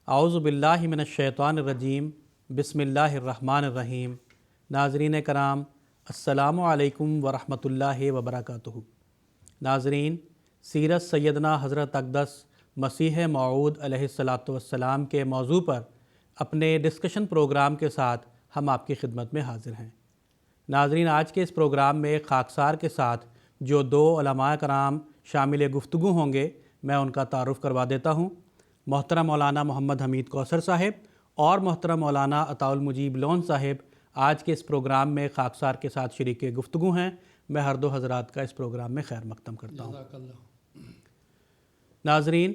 اعوذ باللہ من الشیطان الرجیم بسم اللہ الرحمن الرحیم۔ ناظرین کرام السلام علیکم ورحمۃ اللہ وبرکاتہ۔ ناظرین، سیرت سیدنا حضرت اقدس مسیح موعود علیہ الصلاۃ والسلام کے موضوع پر اپنے ڈسکشن پروگرام کے ساتھ ہم آپ کی خدمت میں حاضر ہیں۔ ناظرین، آج کے اس پروگرام میں خاکسار کے ساتھ جو دو علماء کرام شامل گفتگو ہوں گے، میں ان کا تعارف کروا دیتا ہوں۔ محترم مولانا محمد حمید کوثر صاحب اور محترم مولانا عطاء المجیب لون صاحب آج کے اس پروگرام میں خاکسار کے ساتھ شریک گفتگو ہیں۔ میں ہر دو حضرات کا اس پروگرام میں خیر مقدم کرتا ہوں۔ ناظرین،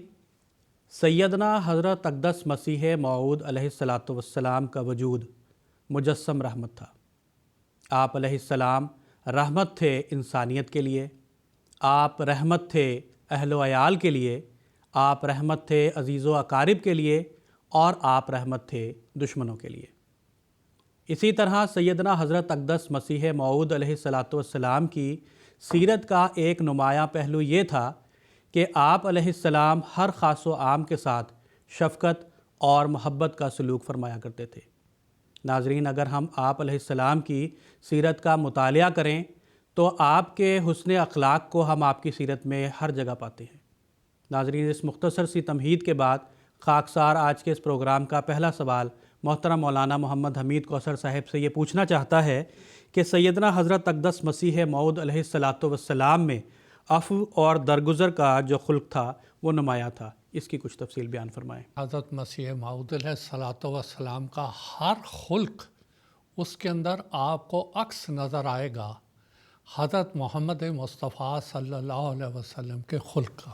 سیدنا حضرت اقدس مسیح موعود علیہ الصلاۃ والسلام کا وجود مجسم رحمت تھا۔ آپ علیہ السلام رحمت تھے انسانیت کے لیے، آپ رحمت تھے اہل و عیال کے لیے، آپ رحمت تھے عزیز و اقارب کے لیے، اور آپ رحمت تھے دشمنوں کے لیے۔ اسی طرح سیدنا حضرت اقدس مسیح موعود علیہ الصلاۃ والسلام کی سیرت کا ایک نمایاں پہلو یہ تھا کہ آپ علیہ السلام ہر خاص و عام کے ساتھ شفقت اور محبت کا سلوک فرمایا کرتے تھے۔ ناظرین، اگر ہم آپ علیہ السلام کی سیرت کا مطالعہ کریں تو آپ کے حسن اخلاق کو ہم آپ کی سیرت میں ہر جگہ پاتے ہیں۔ ناظرین، اس مختصر سی تمہید کے بعد خاکسار آج کے اس پروگرام کا پہلا سوال محترم مولانا محمد حمید کوثر صاحب سے یہ پوچھنا چاہتا ہے کہ سیدنا حضرت اقدس مسیح موعود علیہ الصلاۃ والسلام میں عفو اور درگزر کا جو خلق تھا وہ نمایاں تھا، اس کی کچھ تفصیل بیان فرمائیں۔ حضرت مسیح موعود علیہ الصلاۃ والسلام کا ہر خلق اس کے اندر آپ کو عکس نظر آئے گا حضرت محمد مصطفیٰ صلی اللہ علیہ وسلم کے خلق کا۔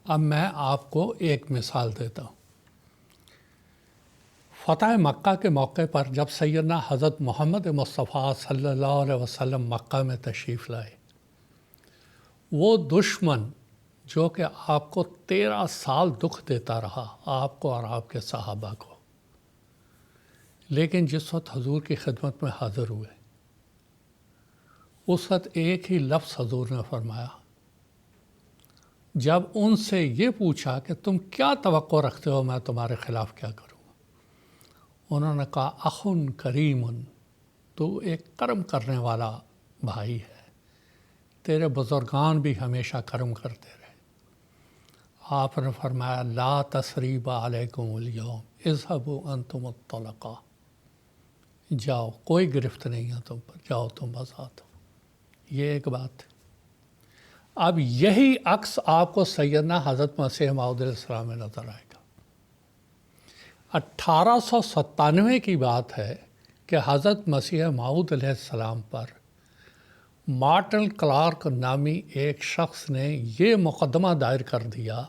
اب میں آپ کو ایک مثال دیتا ہوں۔ فتح مکہ کے موقع پر جب سیدنا حضرت محمد مصطفیٰ صلی اللہ علیہ وسلم مکہ میں تشریف لائے، وہ دشمن جو کہ آپ کو 13 سال دکھ دیتا رہا، آپ کو اور آپ کے صحابہ کو، لیکن جس وقت حضور کی خدمت میں حاضر ہوئے، اس وقت ایک ہی لفظ حضور نے فرمایا۔ جب ان سے یہ پوچھا کہ تم کیا توقع رکھتے ہو میں تمہارے خلاف کیا کروں، انہوں نے کہا اخن کریم، تو ایک کرم کرنے والا بھائی ہے، تیرے بزرگان بھی ہمیشہ کرم کرتے رہے۔ آپ نے فرمایا لا تثریب علیکم اليوم اذهبوا انتم الطلقاء، جاؤ، کوئی گرفت نہیں ہے تم پر، جاؤ تم آزاد ہو۔ یہ ایک بات ہے۔ اب یہی عکس آپ کو سیدنا حضرت مسیح موعود علیہ السلام میں نظر آئے گا۔ 1897 کی بات ہے کہ حضرت مسیح موعود علیہ السلام پر مارٹن کلارک نامی ایک شخص نے یہ مقدمہ دائر کر دیا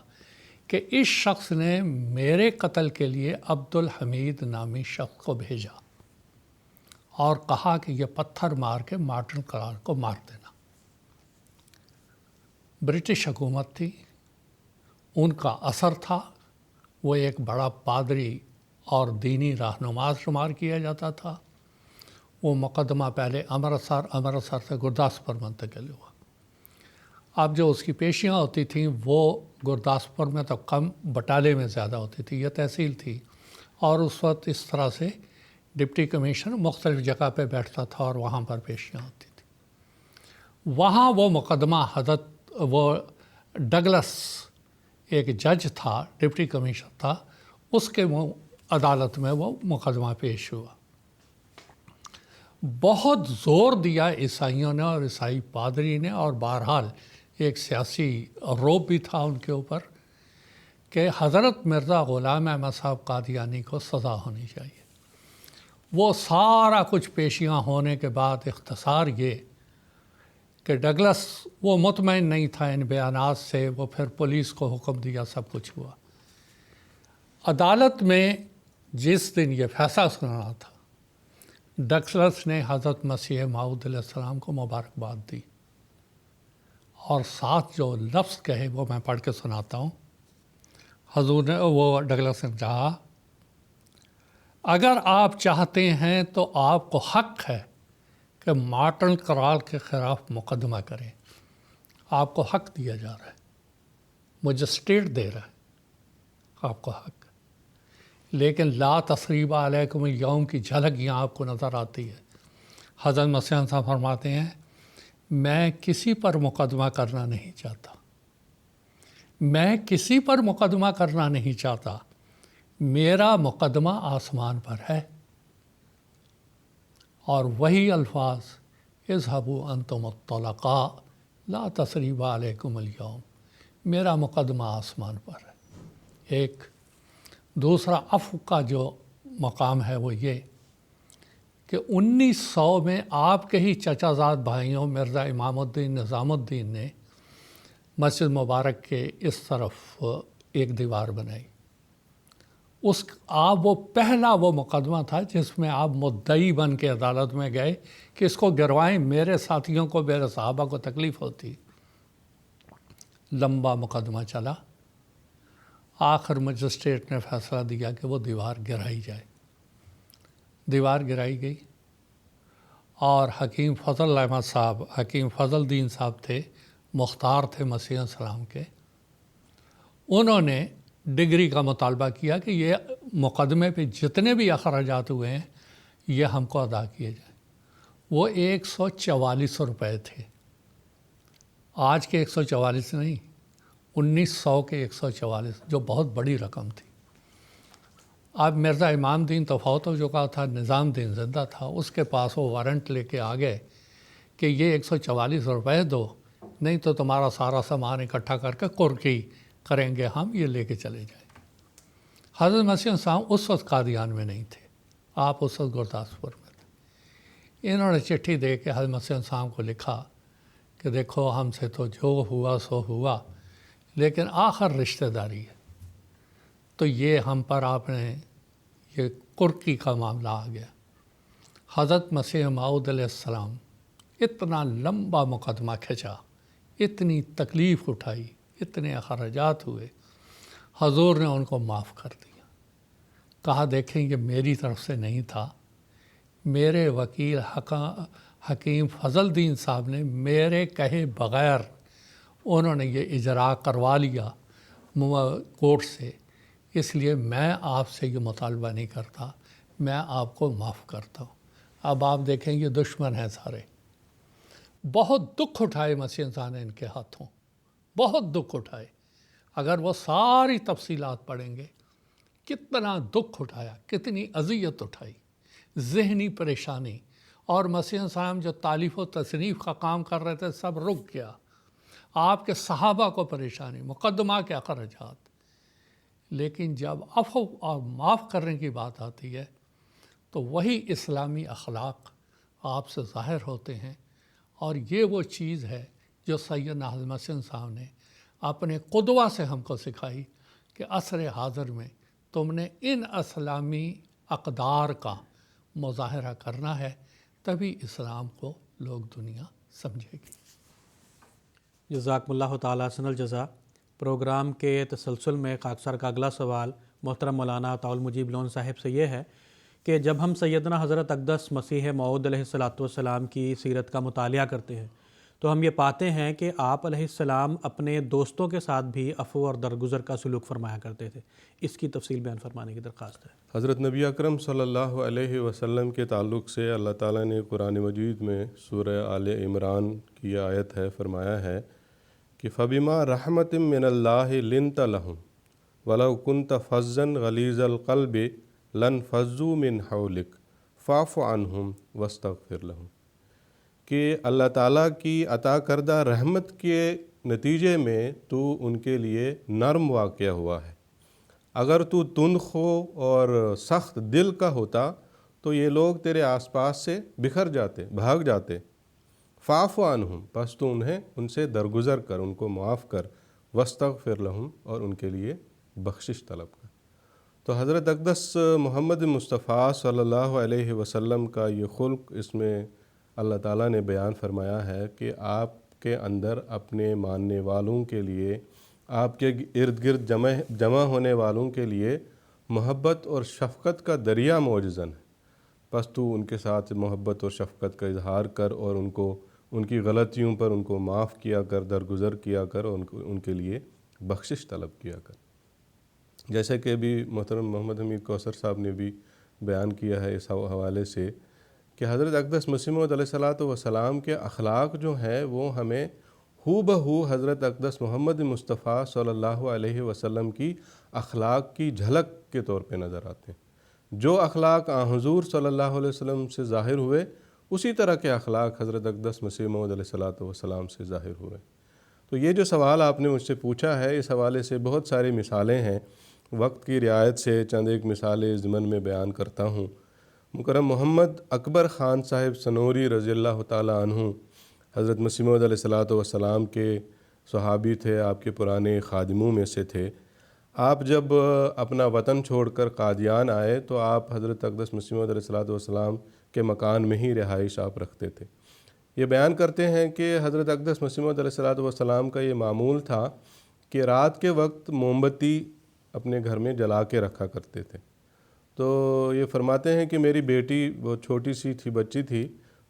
کہ اس شخص نے میرے قتل کے لیے عبد الحمید نامی شخص کو بھیجا اور کہا کہ یہ پتھر مار کے مارٹن کلارک کو مار دینا۔ برٹش حکومت تھی، ان کا اثر تھا، وہ ایک بڑا پادری اور دینی رہنما شمار کیا جاتا تھا۔ وہ مقدمہ پہلے امرتسر سے گرداسپور منتقل ہوا۔ اب جو اس کی پیشیاں ہوتی تھیں وہ گرداسپور میں تو کم، بٹالے میں زیادہ ہوتی تھی، یہ تحصیل تھی، اور اس وقت اس طرح سے ڈپٹی کمشنر مختلف جگہ پہ بیٹھتا تھا اور وہاں پر پیشیاں ہوتی تھیں۔ وہاں وہ مقدمہ حضرت وہ ڈگلس ایک جج تھا، ڈپٹی کمشنر تھا، اس کے عدالت میں وہ مقدمہ پیش ہوا۔ بہت زور دیا عیسائیوں نے اور عیسائی پادری نے، اور بہرحال ایک سیاسی روب بھی تھا ان کے اوپر کہ حضرت مرزا غلام احمد صاحب قادیانی کو سزا ہونی چاہیے۔ وہ سارا کچھ پیشیاں ہونے کے بعد اختصار یہ کہ ڈگلس وہ مطمئن نہیں تھا ان بیانات سے، وہ پھر پولیس کو حکم دیا، سب کچھ ہوا۔ عدالت میں جس دن یہ فیصلہ سنانا تھا، ڈگلس نے حضرت مسیح موعود علیہ السلام کو مبارکباد دی، اور ساتھ جو لفظ کہے وہ میں پڑھ کے سناتا ہوں۔ حضور نے، وہ ڈگلس نے کہا، اگر آپ چاہتے ہیں تو آپ کو حق ہے کہ مارٹن کلارک کے خلاف مقدمہ کریں، آپ کو حق دیا جا رہا ہے، مجسٹریٹ دے رہا ہے، آپ کو حق ہے، لیکن لا تثریب علیکم اليوم کی جھلک یہاں آپ کو نظر آتی ہے۔ حضرت مسیح صاحب فرماتے ہیں میں کسی پر مقدمہ کرنا نہیں چاہتا، میں کسی پر مقدمہ کرنا نہیں چاہتا، میرا مقدمہ آسمان پر ہے۔ اور وہی الفاظ اذهبوا انتم الطلقاء لا تثریب علیکم اليوم، میرا مقدمہ آسمان پر ہے۔ ایک دوسرا عفو کا جو مقام ہے وہ یہ کہ 1900 میں آپ کے ہی چچا زاد بھائیوں مرزا امام الدین نظام الدین نے مسجد مبارک کے اس طرف ایک دیوار بنائی۔ وہ پہلا وہ مقدمہ تھا جس میں آپ مدعی بن کے عدالت میں گئے کہ اس کو گروائیں، میرے ساتھیوں کو، میرے صحابہ کو تکلیف ہوتی۔ لمبا مقدمہ چلا، آخر مجسٹریٹ نے فیصلہ دیا کہ وہ دیوار گرائی جائے۔ دیوار گرائی گئی اور حکیم فضل احمد صاحب، حکیم فضل دین صاحب تھے، مختار تھے مسیح السلام کے، انہوں نے ڈگری کا مطالبہ کیا کہ یہ مقدمے پہ جتنے بھی اخراجات ہوئے ہیں یہ ہم کو ادا کیے جائیں۔ وہ 144 روپے تھے، آج کے 144 نہیں، 1900 کے 144، جو بہت بڑی رقم تھی۔ اب مرزا امام دین تو فوت ہو چکا تھا، نظام دین زندہ تھا، اس کے پاس وہ وارنٹ لے کے آ گئے کہ یہ 144 روپے دو، نہیں تو تمہارا سارا سامان اکٹھا کر کے قرقی کریں گے ہم، یہ لے کے چلے جائیں۔ حضرت مسیح صاحب اس وقت قادیان میں نہیں تھے، آپ اس وقت گرداسپور میں تھے۔ انہوں نے چٹھی دے کے حضرت مسیح صاحب کو لکھا کہ دیکھو ہم سے تو جو ہوا سو ہوا، لیکن آخر رشتہ داری ہے، تو یہ ہم پر آپ نے یہ قرقی کا معاملہ آ گیا۔ حضرت مسیح موعود علیہ السلام اتنا لمبا مقدمہ کھینچا، اتنی تکلیف اٹھائی، اتنے اخراجات ہوئے، حضور نے ان کو معاف کر دیا۔ کہا دیکھیں یہ میری طرف سے نہیں تھا، میرے وکیل حکیم فضل دین صاحب نے میرے کہے بغیر انہوں نے یہ اجرا کروا لیا کورٹ سے، اس لیے میں آپ سے یہ مطالبہ نہیں کرتا، میں آپ کو معاف کرتا ہوں۔ اب آپ دیکھیں یہ دشمن ہیں سارے۔ بہت دکھ اٹھائے مسیح انسان نے ان کے ہاتھوں، بہت دکھ اٹھائے۔ اگر وہ ساری تفصیلات پڑھیں گے، کتنا دکھ اٹھایا، کتنی اذیت اٹھائی، ذہنی پریشانی، اور مسیح انسان جو تالیف و تصنیف کا کام کر رہے تھے سب رک گیا۔ آپ کے صحابہ کو پریشانی، مقدمہ کے اخراجات۔ لیکن جب عفو اور معاف کرنے کی بات آتی ہے تو وہی اسلامی اخلاق آپ سے ظاہر ہوتے ہیں، اور یہ وہ چیز ہے جو سیدنا حضرت مسیح صاحب نے اپنے قدوہ سے ہم کو سکھائی کہ عصر حاضر میں تم نے ان اسلامی اقدار کا مظاہرہ کرنا ہے، تبھی اسلام کو لوگ دنیا سمجھے گی۔ جزاکم اللہ تعالیٰ حسن الجزا۔ پروگرام کے تسلسل میں خاکسار کا اگلا سوال محترم مولانا عطاء المجیب لون صاحب سے یہ ہے کہ جب ہم سیدنا حضرت اقدس مسیح موعود علیہ السلام کی سیرت کا مطالعہ کرتے ہیں تو ہم یہ پاتے ہیں کہ آپ علیہ السلام اپنے دوستوں کے ساتھ بھی عفو اور درگزر کا سلوک فرمایا کرتے تھے، اس کی تفصیل بیان فرمانے کی درخواست ہے۔ حضرت نبی اکرم صلی اللہ علیہ وسلم کے تعلق سے اللہ تعالیٰ نے قرآن مجید میں سورہ آل عمران کی آیت ہے، فرمایا ہے کہ فَبِمَا رَحْمَةٍ مِّنَ اللَّهِ لِنْتَ لَهُمْ وَلَوْ كُنْتَ فَظًّا غَلِيظَ الْقَلْبِ لَانفَضُّوا مِنْ حَوْلِكَ فَاعْفُ عَنْهُمْ وَاسْتَغْفِرْ لَهُمْ، کہ اللہ تعالیٰ کی عطا کردہ رحمت کے نتیجے میں تو ان کے لیے نرم واقع ہوا ہے۔ اگر تو تندخو اور سخت دل کا ہوتا تو یہ لوگ تیرے آس پاس سے بکھر جاتے، بھاگ جاتے۔ فاعف عنہم، پس تو انہیں ان سے درگزر کر، ان کو معاف کر، واستغفر لہم، اور ان کے لیے بخشش طلب کر۔ تو حضرت اقدس محمد مصطفیٰ صلی اللہ علیہ وسلم کا یہ خلق اس میں اللہ تعالیٰ نے بیان فرمایا ہے کہ آپ کے اندر اپنے ماننے والوں کے لیے، آپ کے ارد گرد جمع ہونے والوں کے لیے محبت اور شفقت کا دریا موجزن ہے۔ پس تو ان کے ساتھ محبت اور شفقت کا اظہار کر، اور ان کی غلطیوں پر ان کو معاف کیا کر، درگزر کیا کر، اور ان کے لیے بخشش طلب کیا کر۔ جیسے کہ ابھی محترم محمد حمید کوثر صاحب نے بھی بیان کیا ہے اس حوالے سے کہ حضرت اقدس مسیح موعود علیہ الصلوۃ والسلام کے اخلاق جو ہیں وہ ہمیں ہو بہو حضرت اقدس محمد مصطفیٰ صلی اللہ علیہ وسلم کی اخلاق کی جھلک کے طور پہ نظر آتے ہیں۔ جو اخلاق حضور صلی اللہ علیہ وسلم سے ظاہر ہوئے اسی طرح کے اخلاق حضرت اقدس مسیح موعود علیہ الصلوۃ والسلام سے ظاہر ہوئے۔ تو یہ جو سوال آپ نے مجھ سے پوچھا ہے، اس حوالے سے بہت ساری مثالیں ہیں، وقت کی رعایت سے چند ایک مثالیں ضمن میں بیان کرتا ہوں۔ مکرم محمد اکبر خان صاحب سنوری رضی اللہ تعالیٰ عنہ حضرت مسیح موعود علیہ الصلوۃ والسلام کے صحابی تھے، آپ کے پرانے خادموں میں سے تھے۔ آپ جب اپنا وطن چھوڑ کر قادیان آئے تو آپ حضرت اقدس مسیح موعود علیہ الصلوۃ والسلام کے مکان میں ہی رہائش آپ رکھتے تھے۔ یہ بیان کرتے ہیں کہ حضرت اقدس مسیح موعود علیہ الصلوۃ والسلام کا یہ معمول تھا کہ رات کے وقت موم بتی اپنے گھر میں جلا کے رکھا کرتے تھے۔ تو یہ فرماتے ہیں کہ میری بیٹی بہت چھوٹی سی تھی، بچی تھی،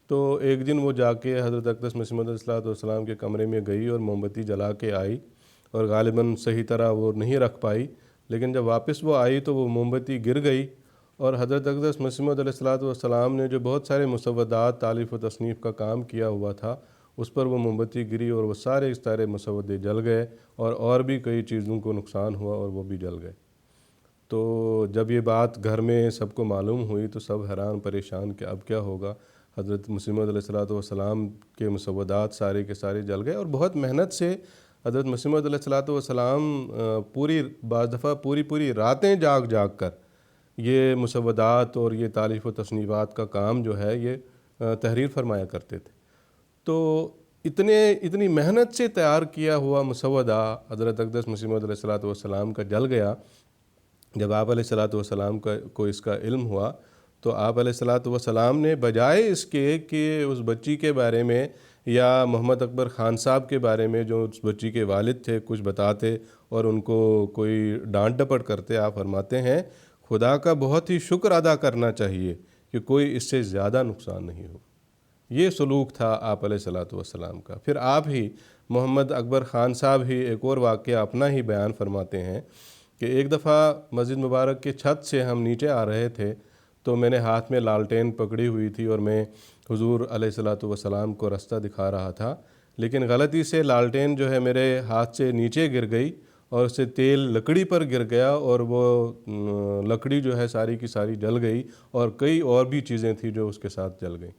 تو ایک دن وہ جا کے حضرت اقدس مسیح موعود علیہ الصلوۃ والسلام کے کمرے میں گئی اور موم بتی جلا کے آئی، اور غالباً صحیح طرح وہ نہیں رکھ پائی، لیکن جب واپس وہ آئی تو وہ موم بتی گر گئی، اور حضرت اقدس مسیح موعود علیہ الصلوۃ والسلام نے جو بہت سارے مسودات تالیف و تصنیف کا کام کیا ہوا تھا اس پر وہ موم بتی گری، اور وہ سارے مسودے جل گئے، اور بھی کئی چیزوں کو نقصان ہوا اور وہ بھی جل گئے۔ تو جب یہ بات گھر میں سب کو معلوم ہوئی تو سب حیران پریشان کہ اب کیا ہوگا۔ حضرت مسیح موعود علیہ الصلوۃ والسلام کے مسودات سارے کے سارے جل گئے، اور بہت محنت سے حضرت مسیح موعود علیہ الصلوۃ والسلام بعض دفعہ پوری راتیں جاگ کر یہ مسودات اور یہ تالیف و تصنیفات کا کام جو ہے یہ تحریر فرمایا کرتے تھے۔ تو اتنی محنت سے تیار کیا ہوا مسودہ حضرت اقدس مسیح موعود علیہ الصلوۃ والسلام کا جل گیا۔ جب آپ علیہ الصلوۃ والسلام کو اس کا علم ہوا تو آپ علیہ الصلوۃ والسلام نے بجائے اس کے کہ اس بچی کے بارے میں یا محمد اکبر خان صاحب کے بارے میں جو اس بچی کے والد تھے کچھ بتاتے اور ان کو کوئی ڈانٹ ڈپٹ کرتے، آپ فرماتے ہیں خدا کا بہت ہی شکر ادا کرنا چاہیے کہ کوئی اس سے زیادہ نقصان نہیں ہو۔ یہ سلوک تھا آپ علیہ الصلوۃ والسلام کا۔ پھر آپ ہی محمد اکبر خان صاحب ہی ایک اور واقعہ اپنا ہی بیان فرماتے ہیں کہ ایک دفعہ مسجد مبارک کے چھت سے ہم نیچے آ رہے تھے تو میں نے ہاتھ میں لالٹین پکڑی ہوئی تھی اور میں حضور علیہ الصلوۃ والسلام کو رستہ دکھا رہا تھا، لیکن غلطی سے لالٹین جو ہے میرے ہاتھ سے نیچے گر گئی اور اس سے تیل لکڑی پر گر گیا، اور وہ لکڑی جو ہے ساری کی ساری جل گئی، اور کئی اور بھی چیزیں تھیں جو اس کے ساتھ جل گئیں۔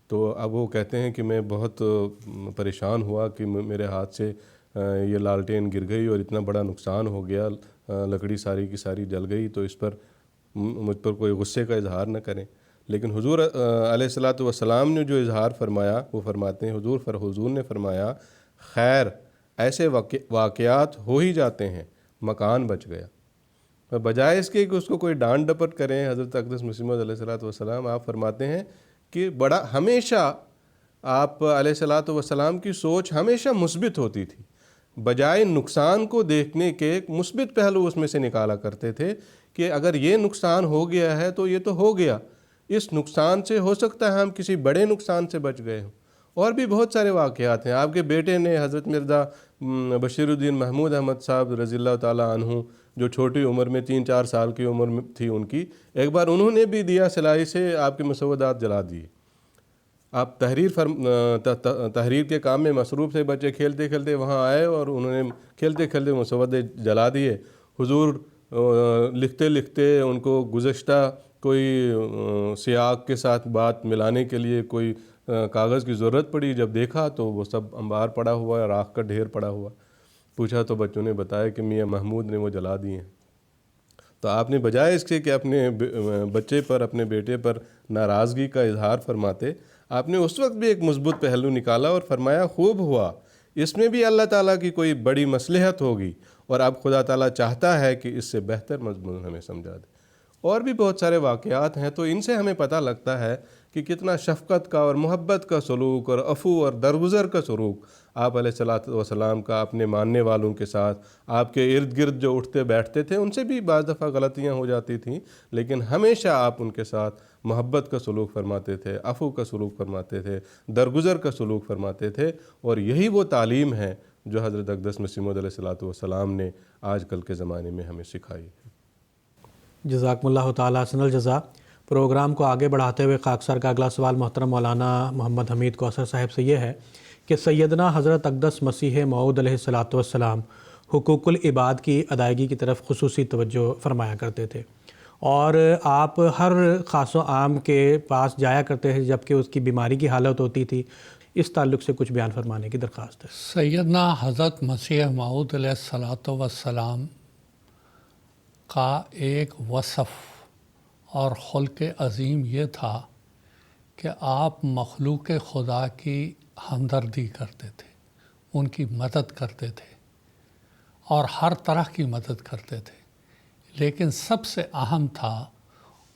تو اب وہ کہتے ہیں کہ میں بہت پریشان ہوا کہ میرے ہاتھ سے یہ لالٹین گر گئی اور اتنا بڑا نقصان ہو گیا، لکڑی ساری کی ساری جل گئی، تو اس پر مجھ پر کوئی غصے کا اظہار نہ کریں۔ لیکن حضور علیہ الصلوۃ والسلام نے جو اظہار فرمایا وہ فرماتے ہیں حضور نے فرمایا خیر ایسے واقعات ہو ہی جاتے ہیں، مکان بچ گیا۔ بجائے اس کے کہ اس کو کوئی ڈانٹ ڈپٹ کریں حضرت اقدس مسیح موعود علیہ الصلوۃ والسلام، آپ فرماتے ہیں کہ ہمیشہ آپ علیہ الصلوۃ والسلام کی سوچ ہمیشہ مثبت ہوتی تھی، بجائے نقصان کو دیکھنے کے ایک مثبت پہلو اس میں سے نکالا کرتے تھے کہ اگر یہ نقصان ہو گیا ہے تو یہ تو ہو گیا، اس نقصان سے ہو سکتا ہے ہم کسی بڑے نقصان سے بچ گئے ہوں۔ اور بھی بہت سارے واقعات ہیں۔ آپ کے بیٹے نے حضرت مرزا بشیر الدین محمود احمد صاحب رضی اللہ تعالیٰ عنہ، جو چھوٹی عمر میں 3-4 سال کی عمر میں تھی ان کی، ایک بار انہوں نے بھی دیا سلائی سے آپ کے مسودات جلا دیے۔ آپ تحریر کے کام میں مصروف تھے، بچے کھیلتے کھیلتے وہاں آئے اور انہوں نے کھیلتے کھیلتے مسودے جلا دیے۔ حضور لکھتے لکھتے ان کو گزشتہ کوئی سیاق کے ساتھ بات ملانے کے لیے کوئی کاغذ کی ضرورت پڑی، جب دیکھا تو وہ سب انبار پڑا ہوا ہے، راکھ کا ڈھیر پڑا ہوا۔ پوچھا تو بچوں نے بتایا کہ میاں محمود نے وہ جلا دیے ہیں۔ تو آپ نے بجائے اس کے کہ اپنے بچے پر، اپنے بیٹے پر ناراضگی کا اظہار فرماتے، آپ نے اس وقت بھی ایک مثبت پہلو نکالا اور فرمایا خوب ہوا، اس میں بھی اللہ تعالیٰ کی کوئی بڑی مصلحت ہوگی، اور اب خدا تعالیٰ چاہتا ہے کہ اس سے بہتر مضمون ہمیں سمجھا دے۔ اور بھی بہت سارے واقعات ہیں، تو ان سے ہمیں پتہ لگتا ہے کہ کتنا شفقت کا اور محبت کا سلوک اور عفو اور درگزر کا سلوک آپ علیہ الصلوۃ والسلام کا اپنے ماننے والوں کے ساتھ، آپ کے ارد گرد جو اٹھتے بیٹھتے تھے ان سے بھی بعض دفعہ غلطیاں ہو جاتی تھیں، لیکن ہمیشہ آپ ان کے ساتھ محبت کا سلوک فرماتے تھے، عفو کا سلوک فرماتے تھے، درگزر کا سلوک فرماتے تھے، اور یہی وہ تعلیم ہے جو حضرت اقدس مسیح موعود علیہ السلام نے آج کل کے زمانے میں ہمیں سکھائی ہے۔ جزاکم اللہ تعالیٰ حسن الجزا۔ پروگرام کو آگے بڑھاتے ہوئے خاکسار کا اگلا سوال محترم مولانا محمد حمید کوثر صاحب سے یہ ہے کہ سیدنا حضرت اقدس مسیح موعود علیہ السلام حقوق العباد کی ادائیگی کی طرف خصوصی توجہ فرمایا کرتے تھے، اور آپ ہر خاص و عام کے پاس جایا کرتے تھے جبکہ اس کی بیماری کی حالت ہوتی تھی۔ اس تعلق سے کچھ بیان فرمانے کی درخواست ہے۔ سیدنا حضرت مسیح موعود علیہ السلام کا ایک وصف اور خلق عظیم یہ تھا کہ آپ مخلوق خدا کی ہمدردی کرتے تھے، ان کی مدد کرتے تھے اور ہر طرح کی مدد کرتے تھے، لیکن سب سے اہم تھا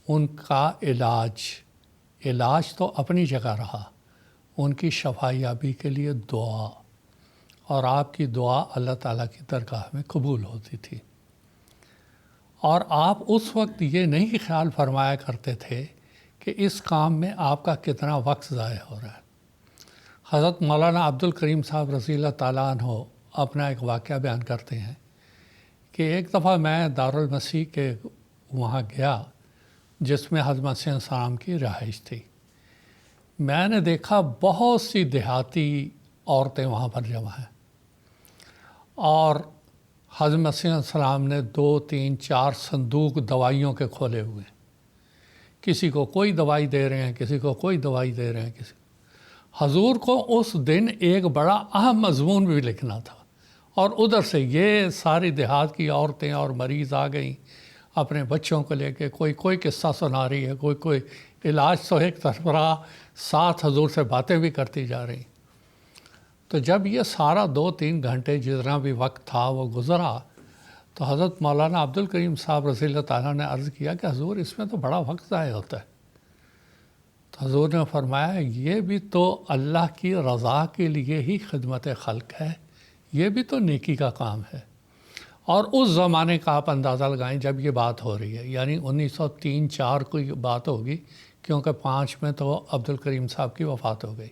ان کا علاج تو اپنی جگہ رہا، ان کی شفا یابی کے لیے دعا، اور آپ کی دعا اللہ تعالیٰ کی درگاہ میں قبول ہوتی تھی۔ اور آپ اس وقت یہ نہیں خیال فرمایا کرتے تھے کہ اس کام میں آپ کا کتنا وقت ضائع ہو رہا ہے۔ حضرت مولانا عبد الکریم صاحب رضی اللہ تعالیٰ عنہ اپنا ایک واقعہ بیان کرتے ہیں کہ ایک دفعہ میں دارالمسیح کے وہاں گیا جس میں حضرت مسیح السلام کی رہائش تھی۔ میں نے دیکھا بہت سی دیہاتی عورتیں وہاں پر جمع ہیں، اور حضرت مسیح السلام نے 2 3 4 صندوق دوائیوں کے کھولے ہوئے ہیں، کسی کو کوئی دوائی دے رہے ہیں، کسی کو کوئی دوائی دے رہے ہیں، حضور کو اس دن ایک بڑا اہم مضمون بھی لکھنا تھا، اور ادھر سے یہ ساری دیہات کی عورتیں اور مریض آ گئیں اپنے بچوں کو لے کے، کوئی قصہ سنا رہی ہے، کوئی علاج تو ایک طرف رہا، ساتھ حضور سے باتیں بھی کرتی جا رہی۔ تو جب یہ سارا 2-3 گھنٹے جتنا بھی وقت تھا وہ گزرا، تو حضرت مولانا عبد الکریم صاحب رضی اللہ تعالیٰ نے عرض کیا کہ حضور اس میں تو بڑا وقت ضائع ہوتا ہے۔ تو حضور نے فرمایا یہ بھی تو اللہ کی رضا کے لیے ہی خدمت خلق ہے، یہ بھی تو نیکی کا کام ہے۔ اور اس زمانے کا آپ اندازہ لگائیں جب یہ بات ہو رہی ہے، یعنی 1903-4 کی بات ہوگی، کیونکہ 5 میں تو عبد الکریم صاحب کی وفات ہو گئی۔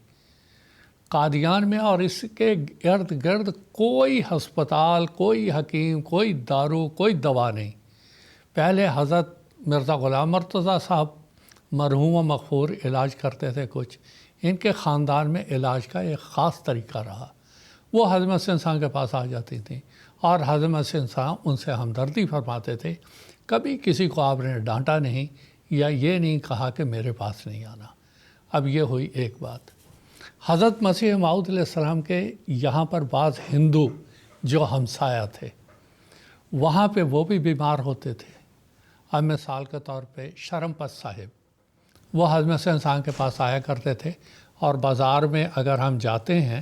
قادیان میں اور اس کے ارد گرد کوئی ہسپتال، کوئی حکیم، کوئی دارو، کوئی دوا نہیں۔ پہلے حضرت مرزا غلام مرتضیٰ صاحب مرحوم و مغفور علاج کرتے تھے کچھ، ان کے خاندان میں علاج کا ایک خاص طریقہ رہا، وہ حضرت مسیح انسان کے پاس آ جاتی تھیں اور حضرت مسیح انسان ان سے ہمدردی فرماتے تھے، کبھی کسی کو آپ نے ڈانٹا نہیں یا یہ نہیں کہا کہ میرے پاس نہیں آنا۔ اب یہ ہوئی ایک بات۔ حضرت مسیح موعود علیہ السلام کے یہاں پر بعض ہندو جو ہمسایہ تھے، وہاں پہ وہ بھی بیمار ہوتے تھے۔ اب مثال کے طور پہ شرم پت صاحب، وہ حضرت مسیح انسان کے پاس آیا کرتے تھے، اور بازار میں اگر ہم جاتے ہیں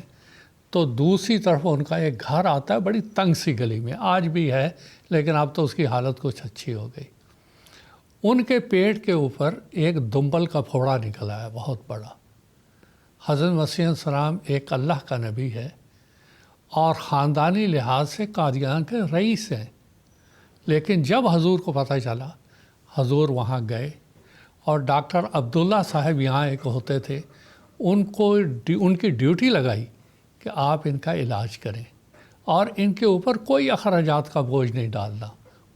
تو دوسری طرف ان کا ایک گھر آتا ہے بڑی تنگ سی گلی میں، آج بھی ہے لیکن اب تو اس کی حالت کچھ اچھی ہو گئی۔ ان کے پیٹ کے اوپر ایک دنبل کا پھوڑا نکلا ہے بہت بڑا۔ حضرت مسیح السلام ایک اللہ کا نبی ہے اور خاندانی لحاظ سے قادیان کے رئیس ہیں، لیکن جب حضور کو پتہ چلا، حضور وہاں گئے، اور ڈاکٹر عبداللہ صاحب یہاں ایک ہوتے تھے، ان کی ڈیوٹی لگائی کہ آپ ان کا علاج کریں اور ان کے اوپر کوئی اخراجات کا بوجھ نہیں ڈالنا۔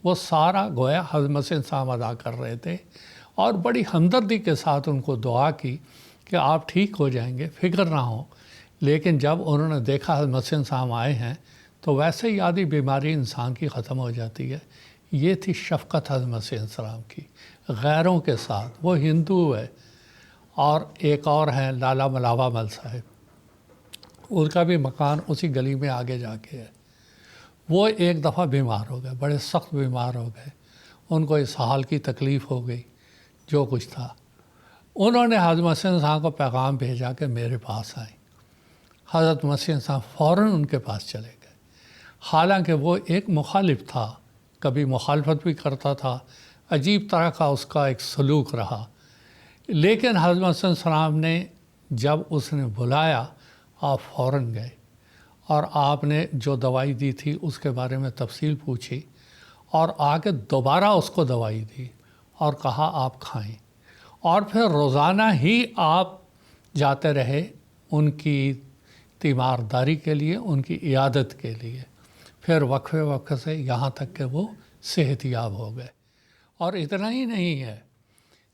وہ سارا گویا حضرت مسیح السلام ادا کر رہے تھے، اور بڑی ہمدردی کے ساتھ ان کو دعا کی کہ آپ ٹھیک ہو جائیں گے، فکر نہ ہو۔ لیکن جب انہوں نے دیکھا حضرت مسیح السلام آئے ہیں تو ویسے ہی آدھی بیماری انسان کی ختم ہو جاتی ہے۔ یہ تھی شفقت حضرت مسیح السلام کی غیروں کے ساتھ۔ وہ ہندو ہے، اور ایک اور ہیں لالا ملاوا مل صاحب، ان کا بھی مکان اسی گلی میں آگے جا کے ہے۔ وہ ایک دفعہ بیمار ہو گئے، بڑے سخت بیمار ہو گئے، ان کو اسہال کی تکلیف ہو گئی، جو کچھ تھا۔ انہوں نے حضرت مسیح السلام کو پیغام بھیجا کہ میرے پاس آئیں۔ حضرت مسیح السلام فوراً ان کے پاس چلے گئے، حالانکہ وہ ایک مخالف تھا، کبھی مخالفت بھی کرتا تھا، عجیب طرح کا اس کا ایک سلوک رہا، لیکن حضرت مسیح السلام نے جب اس نے بلایا آپ فوراً گئے، اور آپ نے جو دوائی دی تھی اس کے بارے میں تفصیل پوچھی، اور آ کے دوبارہ اس کو دوائی دی اور کہا آپ کھائیں، اور پھر روزانہ ہی آپ جاتے رہے ان کی تیمارداری کے لیے، ان کی عیادت کے لیے، پھر وقفے وقفے سے یہاں تک کہ وہ صحت یاب ہو گئے۔ اور اتنا ہی نہیں ہے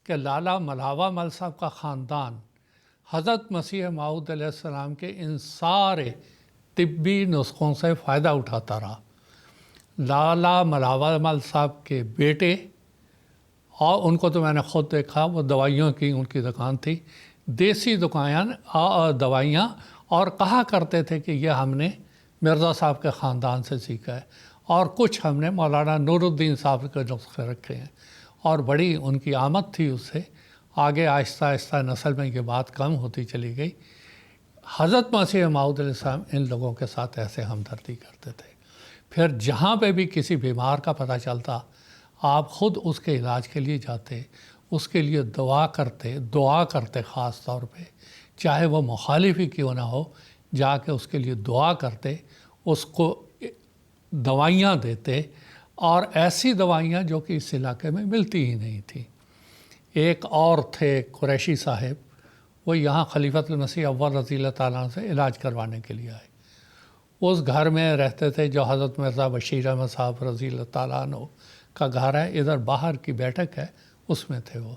کہ لالا ملاوہ مل صاحب کا خاندان حضرت مسیح موعود علیہ السلام کے ان سارے طبی نسخوں سے فائدہ اٹھاتا رہا۔ لالا ملاوہ مل صاحب کے بیٹے، اور ان کو تو میں نے خود دیکھا، وہ دوائیوں کی ان کی دکان تھی، دیسی دوائیاں، اور کہا کرتے تھے کہ یہ ہم نے مرزا صاحب کے خاندان سے سیکھا ہے، اور کچھ ہم نے مولانا نور الدین صاحب کے نسخے رکھے ہیں، اور بڑی ان کی آمد تھی اس سے۔ آگے آہستہ آہستہ نسل میں یہ بات کم ہوتی چلی گئی۔ حضرت مسیح موعود علیہ السلام ان لوگوں کے ساتھ ایسے ہمدردی کرتے تھے۔ پھر جہاں پہ بھی کسی بیمار کا پتہ چلتا، آپ خود اس کے علاج کے لیے جاتے، اس کے لیے دعا کرتے خاص طور پہ، چاہے وہ مخالف ہی کیوں نہ ہو، جا کے اس کے لیے دعا کرتے، اس کو دوائیاں دیتے، اور ایسی دوائیاں جو کہ اس علاقے میں ملتی ہی نہیں تھیں۔ ایک اور تھے قریشی صاحب، وہ یہاں خلیفۃ المسیح اول رضی اللہ تعالیٰ عنہ سے علاج کروانے کے لیے آئے۔ اس گھر میں رہتے تھے جو حضرت مرزا بشیر احمد صاحب رضی اللہ تعالیٰ عنہ کا گھر ہے، ادھر باہر کی بیٹھک ہے، اس میں تھے وہ۔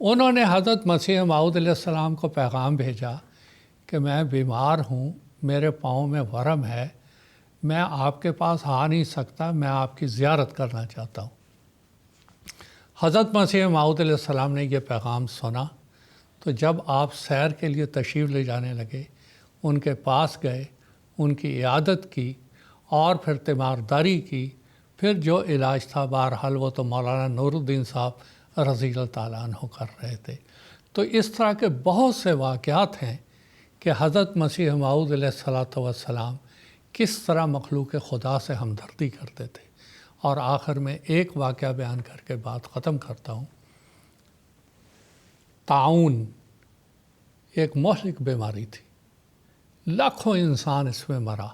انہوں نے حضرت مسیح موعود علیہ السلام کو پیغام بھیجا کہ میں بیمار ہوں، میرے پاؤں میں ورم ہے، میں آپ کے پاس آ نہیں سکتا، میں آپ کی زیارت کرنا چاہتا ہوں۔ حضرت مسیح موعود علیہ السلام نے یہ پیغام سنا، تو جب آپ سیر کے لیے تشریف لے جانے لگے، ان کے پاس گئے، ان کی عیادت کی، اور پھر تیمارداری کی، پھر جو علاج تھا بہرحال وہ تو مولانا نور الدین صاحب رضی اللہ تعالیٰ عنہ کر رہے تھے۔ تو اس طرح کے بہت سے واقعات ہیں کہ حضرت مسیح موعود علیہ السلام کس طرح مخلوق خدا سے ہمدردی کرتے تھے۔ اور آخر میں ایک واقعہ بیان کر کے بات ختم کرتا ہوں۔ طاعون ایک مہلک بیماری تھی، لاکھوں انسان اس میں مرا۔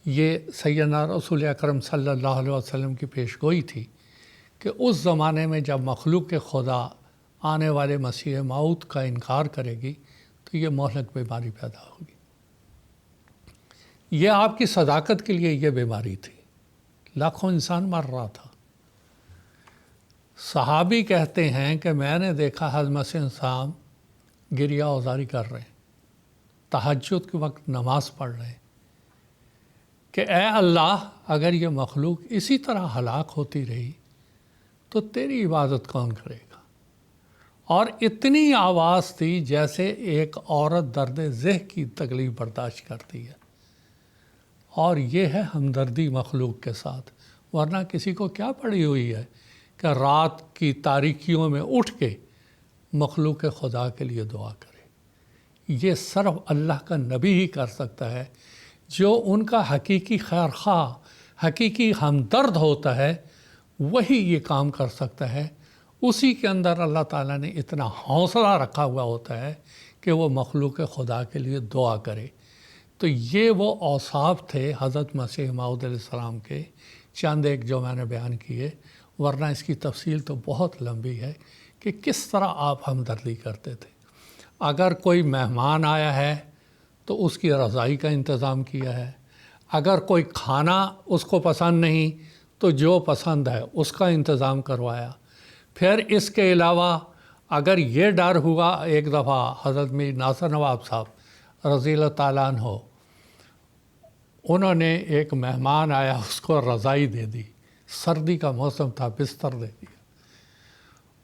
یہ سیدنا رسول اکرم صلی اللہ علیہ وسلم کی پیش گوئی تھی کہ اس زمانے میں جب مخلوق خدا آنے والے مسیح موعود کا انکار کرے گی تو یہ مہلک بیماری پیدا ہوگی۔ یہ آپ کی صداقت کے لیے یہ بیماری تھی، لاکھوں انسان مر رہا تھا۔ صحابی کہتے ہیں کہ میں نے دیکھا حضرت مسیح السلام گریہ اوزاری کر رہے ہیں، تہجد کے وقت نماز پڑھ رہے ہیں کہ اے اللہ، اگر یہ مخلوق اسی طرح ہلاک ہوتی رہی تو تیری عبادت کون کرے گا؟ اور اتنی آواز تھی جیسے ایک عورت درد ذہ کی تکلیف برداشت کرتی ہے، اور یہ ہے ہمدردی مخلوق کے ساتھ۔ ورنہ کسی کو کیا پڑی ہوئی ہے کہ رات کی تاریکیوں میں اٹھ کے مخلوق خدا کے لیے دعا کرے۔ یہ صرف اللہ کا نبی ہی کر سکتا ہے، جو ان کا حقیقی خیر خواہ، حقیقی ہمدرد ہوتا ہے، وہی یہ کام کر سکتا ہے۔ اسی کے اندر اللہ تعالیٰ نے اتنا حوصلہ رکھا ہوا ہوتا ہے کہ وہ مخلوق خدا کے لیے دعا کرے۔ تو یہ وہ اوصاف تھے حضرت مسیح موعود علیہ السلام کے، چند ایک جو میں نے بیان کیے، ورنہ اس کی تفصیل تو بہت لمبی ہے کہ کس طرح آپ ہمدردی کرتے تھے۔ اگر کوئی مہمان آیا ہے تو اس کی رضائی کا انتظام کیا ہے، اگر کوئی کھانا اس کو پسند نہیں تو جو پسند ہے اس کا انتظام کروایا۔ پھر اس کے علاوہ اگر یہ ڈر ہوا، ایک دفعہ حضرت میر ناصر نواب صاحب رضی اللہ تعالیٰ عنہ، انہوں نے ایک مہمان آیا، اس کو رضائی دے دی، سردی کا موسم تھا، بستر دے دیا۔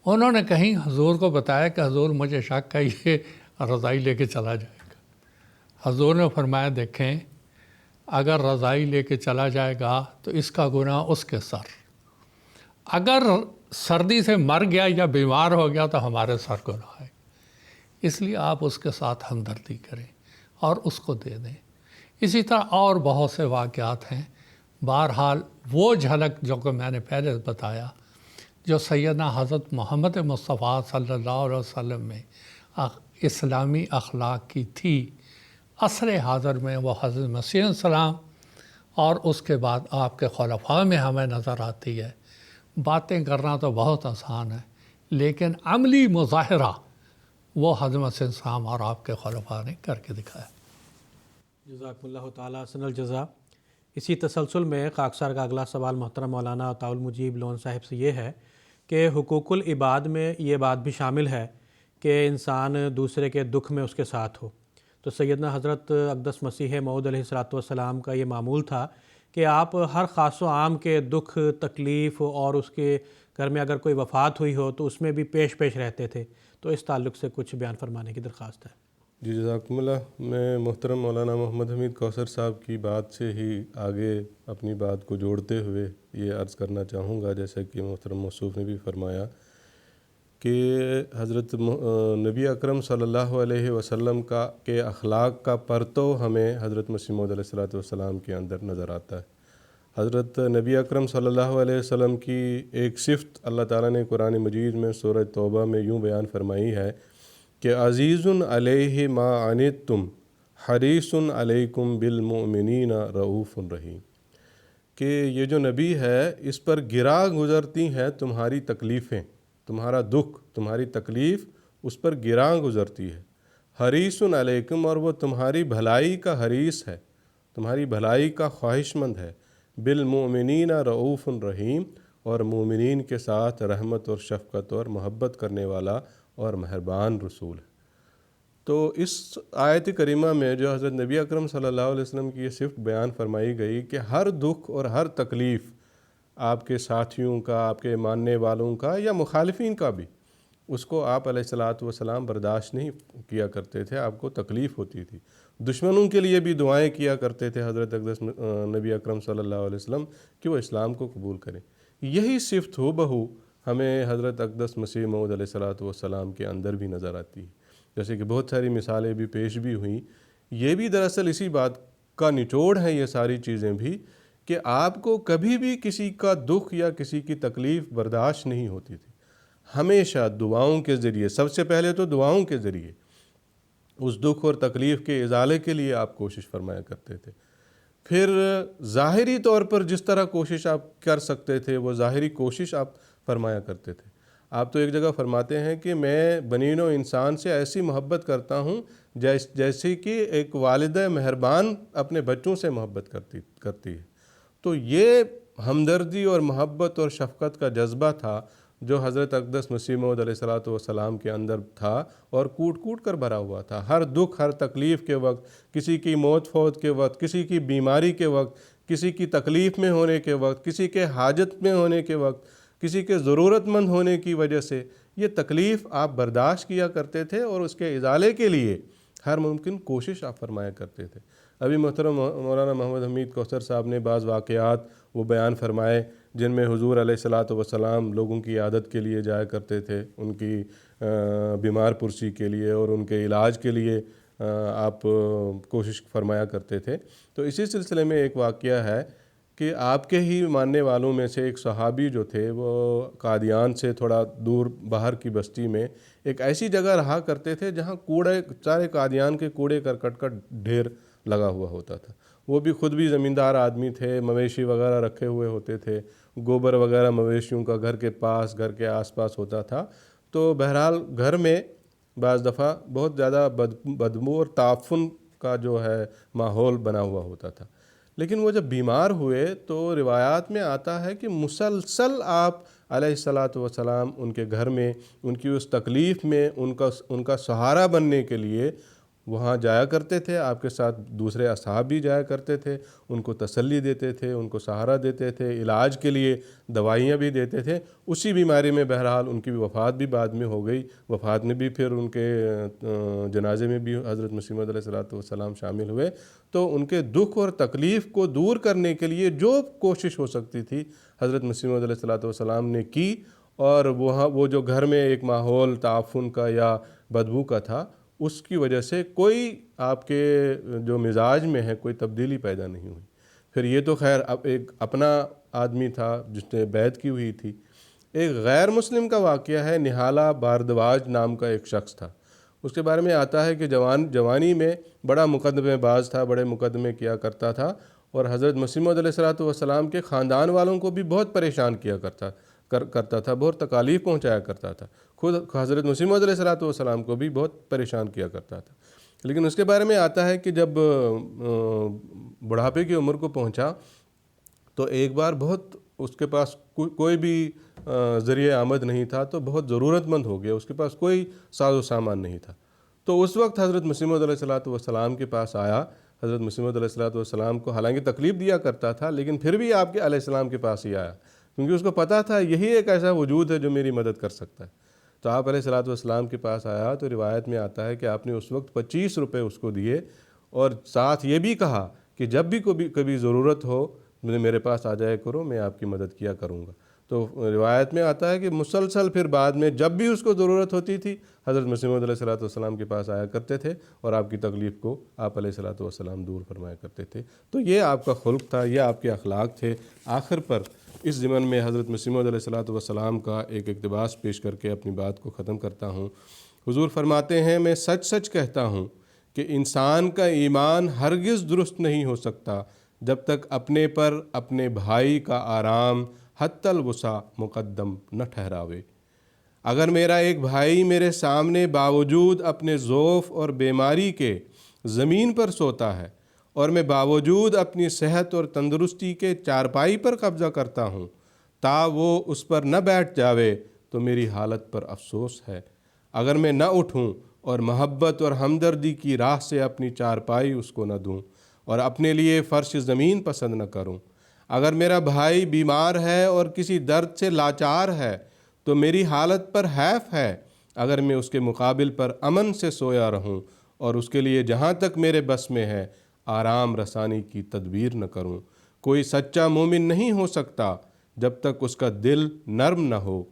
انہوں نے کہیں حضور کو بتایا کہ حضور مجھے شک ہے یہ رضائی لے کے چلا جائے گا۔ حضور نے فرمایا دیکھیں، اگر رضائی لے کے چلا جائے گا تو اس کا گناہ اس کے سر، اگر سردی سے مر گیا یا بیمار ہو گیا تو ہمارے سر گناہ ہے۔ اس لیے آپ اس کے ساتھ ہمدردی کریں اور اس کو دے دیں۔ اسی طرح اور بہت سے واقعات ہیں۔ بہرحال وہ جھلک جو کہ میں نے پہلے بتایا، جو سیدنا حضرت محمد مصطفیٰ صلی اللہ علیہ وسلم میں اسلامی اخلاق کی تھی، عصر حاضر میں وہ حضرت مسیح السلام اور اس کے بعد آپ کے خلفاء میں ہمیں نظر آتی ہے۔ باتیں کرنا تو بہت آسان ہے، لیکن عملی مظاہرہ وہ حضرت مسیح السلام اور آپ کے خلفاء نے کر کے دکھایا۔ جزاک اللہ تعالیٰ حسن الجزا۔ اسی تسلسل میں خاکسار کا اگلا سوال محترم مولانا عطاء المجیب لون صاحب سے یہ ہے کہ حقوق العباد میں یہ بات بھی شامل ہے کہ انسان دوسرے کے دکھ میں اس کے ساتھ ہو، تو سیدنا حضرت اقدس مسیح موعود علیہ الصلوۃ والسلام کا یہ معمول تھا کہ آپ ہر خاص و عام کے دکھ تکلیف اور اس کے گھر میں اگر کوئی وفات ہوئی ہو تو اس میں بھی پیش رہتے تھے، تو اس تعلق سے کچھ بیان فرمانے کی درخواست ہے۔ جی جزاکم اللہ۔ میں محترم مولانا محمد حمید کوثر صاحب کی بات سے ہی آگے اپنی بات کو جوڑتے ہوئے یہ عرض کرنا چاہوں گا، جیسا کہ محترم موصوف نے بھی فرمایا کہ حضرت نبی اکرم صلی اللہ علیہ وسلم کے اخلاق کا پرتو ہمیں حضرت مسیح موعود علیہ الصلوۃ والسلام کے اندر نظر آتا ہے۔ حضرت نبی اکرم صلی اللہ علیہ وسلم کی ایک صفت اللہ تعالیٰ نے قرآن مجید میں سورہ توبہ میں یوں بیان فرمائی ہے کہ عزیز علیہ ما عنتم حریص علیکم بالمؤمنین رؤوف رحیم، کہ یہ جو نبی ہے اس پر گرا گزرتی ہیں تمہاری تکلیفیں، تمہارا دکھ، تمہاری تکلیف اس پر گراں گزرتی ہے۔ حریص علیکم، اور وہ تمہاری بھلائی کا حریص ہے، تمہاری بھلائی کا خواہش مند ہے۔ بالمؤمنین رؤوف رحیم، اور مومنین کے ساتھ رحمت اور شفقت اور محبت کرنے والا اور مہربان رسول ہے۔ تو اس آیت کریمہ میں جو حضرت نبی اکرم صلی اللہ علیہ وسلم کی یہ صفت بیان فرمائی گئی کہ ہر دکھ اور ہر تکلیف آپ کے ساتھیوں کا، آپ کے ماننے والوں کا یا مخالفین کا بھی، اس کو آپ علیہ الصلوۃ والسلام برداشت نہیں کیا کرتے تھے، آپ کو تکلیف ہوتی تھی۔ دشمنوں کے لیے بھی دعائیں کیا کرتے تھے حضرت اقدس نبی اکرم صلی اللہ علیہ وسلم کہ وہ اسلام کو قبول کریں۔ یہی صفت ہو بہو ہمیں حضرت اقدس مسیح موعود علیہ الصلوۃ والسلام کے اندر بھی نظر آتی ہے، جیسے کہ بہت ساری مثالیں بھی پیش بھی ہوئیں۔ یہ بھی دراصل اسی بات کا نچوڑ ہے یہ ساری چیزیں بھی، کہ آپ کو کبھی بھی کسی کا دکھ یا کسی کی تکلیف برداشت نہیں ہوتی تھی، ہمیشہ دعاؤں کے ذریعے، سب سے پہلے تو دعاؤں کے ذریعے اس دکھ اور تکلیف کے ازالے کے لیے آپ کوشش فرمایا کرتے تھے۔ پھر ظاہری طور پر جس طرح کوشش آپ کر سکتے تھے وہ ظاہری کوشش آپ فرمایا کرتے تھے۔ آپ تو ایک جگہ فرماتے ہیں کہ میں بنین و انسان سے ایسی محبت کرتا ہوں جیسے کہ ایک والدہ مہربان اپنے بچوں سے محبت کرتی ہے۔ تو یہ ہمدردی اور محبت اور شفقت کا جذبہ تھا جو حضرت اقدس مسیح موعود علیہ الصلوۃ والسلام کے اندر تھا، اور کوٹ کوٹ کر بھرا ہوا تھا۔ ہر دکھ، ہر تکلیف کے وقت، کسی کی موت فوت کے وقت، کسی کی بیماری کے وقت، کسی کی تکلیف میں ہونے کے وقت، کسی کے حاجت میں ہونے کے وقت، کسی کے ضرورت مند ہونے کی وجہ سے یہ تکلیف آپ برداشت کیا کرتے تھے، اور اس کے ازالے کے لیے ہر ممکن کوشش آپ فرمایا کرتے تھے۔ ابھی محترم مولانا محمد حمید کوثر صاحب نے بعض واقعات وہ بیان فرمائے جن میں حضور علیہ الصلوۃ والسلام لوگوں کی عیادت کے لیے جایا کرتے تھے، ان کی بیمار پرسی کے لیے اور ان کے علاج کے لیے آپ کوشش فرمایا کرتے تھے۔ تو اسی سلسلے میں ایک واقعہ ہے کہ آپ کے ہی ماننے والوں میں سے ایک صحابی جو تھے وہ قادیان سے تھوڑا دور باہر کی بستی میں ایک ایسی جگہ رہا کرتے تھے جہاں سارے قادیان کے کوڑے کرکٹ کا ڈھیر لگا ہوا ہوتا تھا۔ وہ بھی خود بھی زمیندار آدمی تھے، مویشی وغیرہ رکھے ہوئے ہوتے تھے، گوبر وغیرہ مویشیوں کا گھر کے پاس، گھر کے آس پاس ہوتا تھا۔ تو بہرحال گھر میں بعض دفعہ بہت زیادہ بدبو اور تعفن کا جو ہے ماحول بنا ہوا ہوتا تھا۔ لیکن وہ جب بیمار ہوئے تو روایات میں آتا ہے کہ مسلسل آپ علیہ الصلوۃ والسلام ان کے گھر میں، ان کی اس تکلیف میں ان کا سہارا بننے کے لیے وہاں جایا کرتے تھے۔ آپ کے ساتھ دوسرے اصحاب بھی جایا کرتے تھے، ان کو تسلی دیتے تھے، ان کو سہارا دیتے تھے، علاج کے لیے دوائیاں بھی دیتے تھے۔ اسی بیماری میں بہرحال ان کی وفات بھی بعد میں ہو گئی۔ وفات میں بھی پھر ان کے جنازے میں بھی حضرت مسیح موعود علیہ الصلوۃ والسلام شامل ہوئے۔ تو ان کے دکھ اور تکلیف کو دور کرنے کے لیے جو کوشش ہو سکتی تھی حضرت مسیح موعود علیہ الصلوۃ والسلام نے کی، اور وہ جو گھر میں ایک ماحول تعفن کا یا بدبو کا تھا، اس کی وجہ سے کوئی آپ کے جو مزاج میں ہے کوئی تبدیلی پیدا نہیں ہوئی۔ پھر یہ تو خیر اب ایک اپنا آدمی تھا جس نے بیعت کی ہوئی تھی۔ ایک غیر مسلم کا واقعہ ہے، نہالہ باردواج نام کا ایک شخص تھا۔ اس کے بارے میں آتا ہے کہ جوانی میں بڑا مقدمے باز تھا، بڑے مقدمے کیا کرتا تھا، اور حضرت مسیح موعود علیہ الصلوۃ والسلام کے خاندان والوں کو بھی بہت پریشان کیا کرتا تھا، بہت تکالیف پہنچایا کرتا تھا۔ خود حضرت مسیح موعود علیہ الصلوۃ والسلام کو بھی بہت پریشان کیا کرتا تھا۔ لیکن اس کے بارے میں آتا ہے کہ جب بڑھاپے کی عمر کو پہنچا تو ایک بار بہت اس کے پاس کوئی بھی ذریعہ آمد نہیں تھا، تو بہت ضرورت مند ہو گیا، اس کے پاس کوئی ساز و سامان نہیں تھا۔ تو اس وقت حضرت مسیح موعود علیہ السلام کے پاس آیا۔ حضرت مسیح موعود علیہ السلام کو حالانکہ تکلیف دیا کرتا تھا، لیکن پھر بھی آپ کے علیہ السلام کے پاس ہی آیا، کیونکہ اس کو پتہ تھا یہی ایک ایسا وجود ہے جو میری مدد کر سکتا ہے۔ تو آپ علیہ السلام کے پاس آیا تو روایت میں آتا ہے کہ آپ نے اس وقت 25 روپے اس کو دیے، اور ساتھ یہ بھی کہا کہ جب بھی کبھی ضرورت ہو میرے پاس آ جایا کرو، میں آپ کی مدد کیا کروں گا۔ تو روایت میں آتا ہے کہ مسلسل پھر بعد میں جب بھی اس کو ضرورت ہوتی تھی حضرت مسیح موعود علیہ السلام کے پاس آیا کرتے تھے، اور آپ کی تکلیف کو آپ علیہ السلام دور فرمایا کرتے تھے۔ تو یہ آپ کا خلق تھا، یہ آپ کے اخلاق تھے۔ آخر پر اس ضمن میں حضرت مسیح موعود علیہ السلام کا ایک اقتباس پیش کر کے اپنی بات کو ختم کرتا ہوں۔ حضور فرماتے ہیں، میں سچ سچ کہتا ہوں کہ انسان کا ایمان ہرگز درست نہیں ہو سکتا جب تک اپنے پر اپنے بھائی کا آرام حتی الوسع مقدم نہ ٹھہراوے۔ اگر میرا ایک بھائی میرے سامنے باوجود اپنے ضعف اور بیماری کے زمین پر سوتا ہے، اور میں باوجود اپنی صحت اور تندرستی کے چارپائی پر قبضہ کرتا ہوں تا وہ اس پر نہ بیٹھ جاوے، تو میری حالت پر افسوس ہے۔ اگر میں نہ اٹھوں اور محبت اور ہمدردی کی راہ سے اپنی چارپائی اس کو نہ دوں، اور اپنے لیے فرش زمین پسند نہ کروں، اگر میرا بھائی بیمار ہے اور کسی درد سے لاچار ہے، تو میری حالت پر حیف ہے اگر میں اس کے مقابل پر امن سے سویا رہوں اور اس کے لیے جہاں تک میرے بس میں ہے آرام رسانی کی تدبیر نہ کروں۔ کوئی سچا مومن نہیں ہو سکتا جب تک اس کا دل نرم نہ ہو۔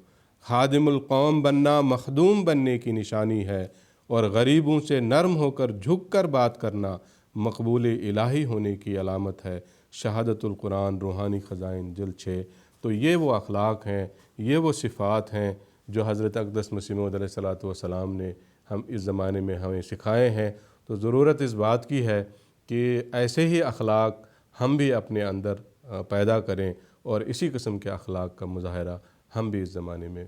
خادم القوم بننا مخدوم بننے کی نشانی ہے، اور غریبوں سے نرم ہو کر جھک کر بات کرنا مقبول الہی ہونے کی علامت ہے۔ شہادت القرآن روحانی خزائن جلد 6۔ تو یہ وہ اخلاق ہیں، یہ وہ صفات ہیں جو حضرت اقدس مسیح موعود علیہ السلام نے ہم اس زمانے میں ہمیں سکھائے ہیں۔ تو ضرورت اس بات کی ہے کہ ایسے ہی اخلاق ہم بھی اپنے اندر پیدا کریں، اور اسی قسم کے اخلاق کا مظاہرہ ہم بھی اس زمانے میں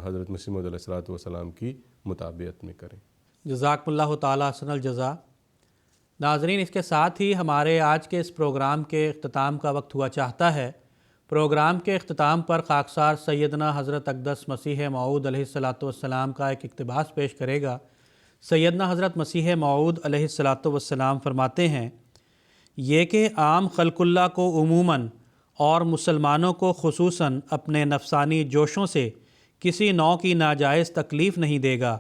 حضرت مسیح موعود علیہ السلام کی مطابعت میں کریں۔ جزاکم اللہ تعالیٰ حسن الجزا۔ ناظرین، اس کے ساتھ ہی ہمارے آج کے اس پروگرام کے اختتام کا وقت ہوا چاہتا ہے۔ پروگرام کے اختتام پر خاکسار سیدنا حضرت اقدس مسیح موعود علیہ السلام کا ایک اقتباس پیش کرے گا۔ سیدنا حضرت مسیح موعود علیہ السلام فرماتے ہیں، یہ کہ عام خلق اللہ کو عموماً اور مسلمانوں کو خصوصاً اپنے نفسانی جوشوں سے کسی نوع کی ناجائز تکلیف نہیں دے گا،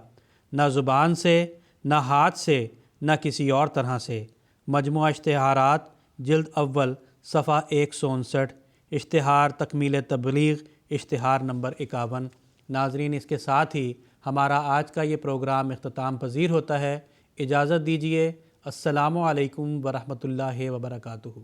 نہ زبان سے، نہ ہاتھ سے، نہ کسی اور طرح سے۔ مجموعہ اشتہارات جلد اول صفحہ 159، اشتہار تکمیل تبلیغ، اشتہار نمبر 51۔ ناظرین، اس کے ساتھ ہی ہمارا آج کا یہ پروگرام اختتام پذیر ہوتا ہے۔ اجازت دیجیے۔ السلام علیکم ورحمۃ اللہ وبرکاتہ۔